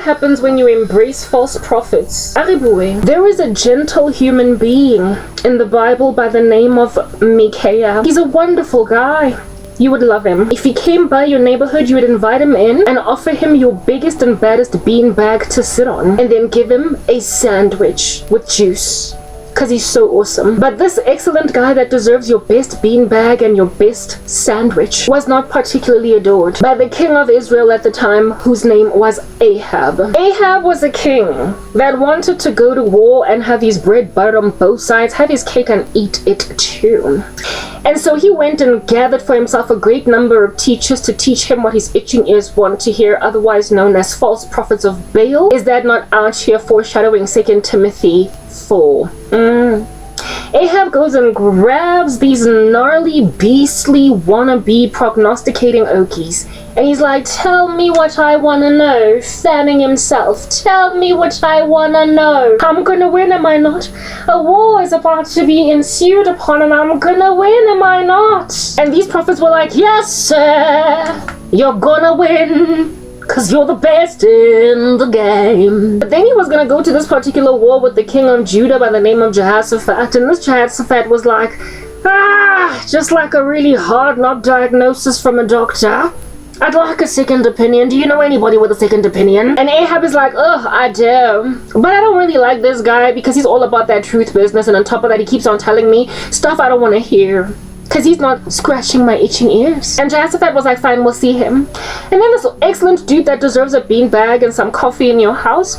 happens when you embrace false prophets. Aribue, there is a gentle human being in the Bible by the name of Micaiah. He's a wonderful guy. You would love him. If he came by your neighborhood, you would invite him in and offer him your biggest and baddest beanbag to sit on, and then give him a sandwich with juice, because he's so awesome. But this excellent guy that deserves your best beanbag and your best sandwich was not particularly adored by the king of Israel at the time, whose name was Ahab. Ahab was a king that wanted to go to war and have his bread buttered on both sides, have his cake and eat it too. And so he went and gathered for himself a great number of teachers to teach him what his itching ears want to hear, otherwise known as false prophets of Baal. Is that not out here foreshadowing 2 Timothy 4? Ahab goes and grabs these gnarly, beastly, wannabe prognosticating okies. And he's like, tell me what I want to know, fanning himself. Tell me what I want to know. I'm going to win, am I not? A war is about to be ensued upon and I'm going to win, am I not? And these prophets were like, yes, sir, you're going to win, because you're the best in the game. But then he was going to go to this particular war with the king of Judah by the name of Jehoshaphat. And this Jehoshaphat was like, just like a really hard knock diagnosis from a doctor. I'd like a second opinion. Do you know anybody with a second opinion? And Ahab is like, ugh, I do. But I don't really like this guy because he's all about that truth business. And on top of that, he keeps on telling me stuff I don't want to hear, because he's not scratching my itching ears. And Jehoshaphat was like, fine, we'll see him. And then this excellent dude that deserves a beanbag and some coffee in your house,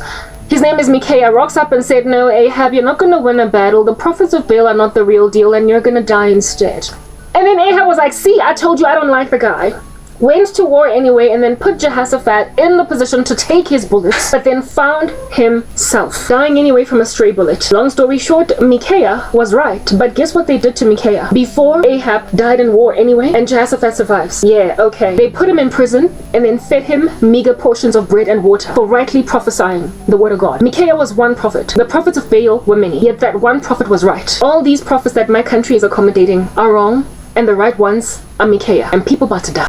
his name is Micaiah, rocks up and said, no, Ahab, you're not going to win a battle. The prophets of Baal are not the real deal and you're going to die instead. And then Ahab was like, see, I told you I don't like the guy. Went to war anyway and then put Jehoshaphat in the position to take his bullets, but then found himself dying anyway from a stray bullet. Long story short, Micaiah was right. But guess what they did to Micaiah? Before Ahab died in war anyway, and Jehoshaphat survives. Yeah, okay. They put him in prison and then fed him meager portions of bread and water for rightly prophesying the word of God. Micaiah was one prophet. The prophets of Baal were many, yet that one prophet was right. All these prophets that my country is accommodating are wrong, and the right ones are Micaiah, and people about to die.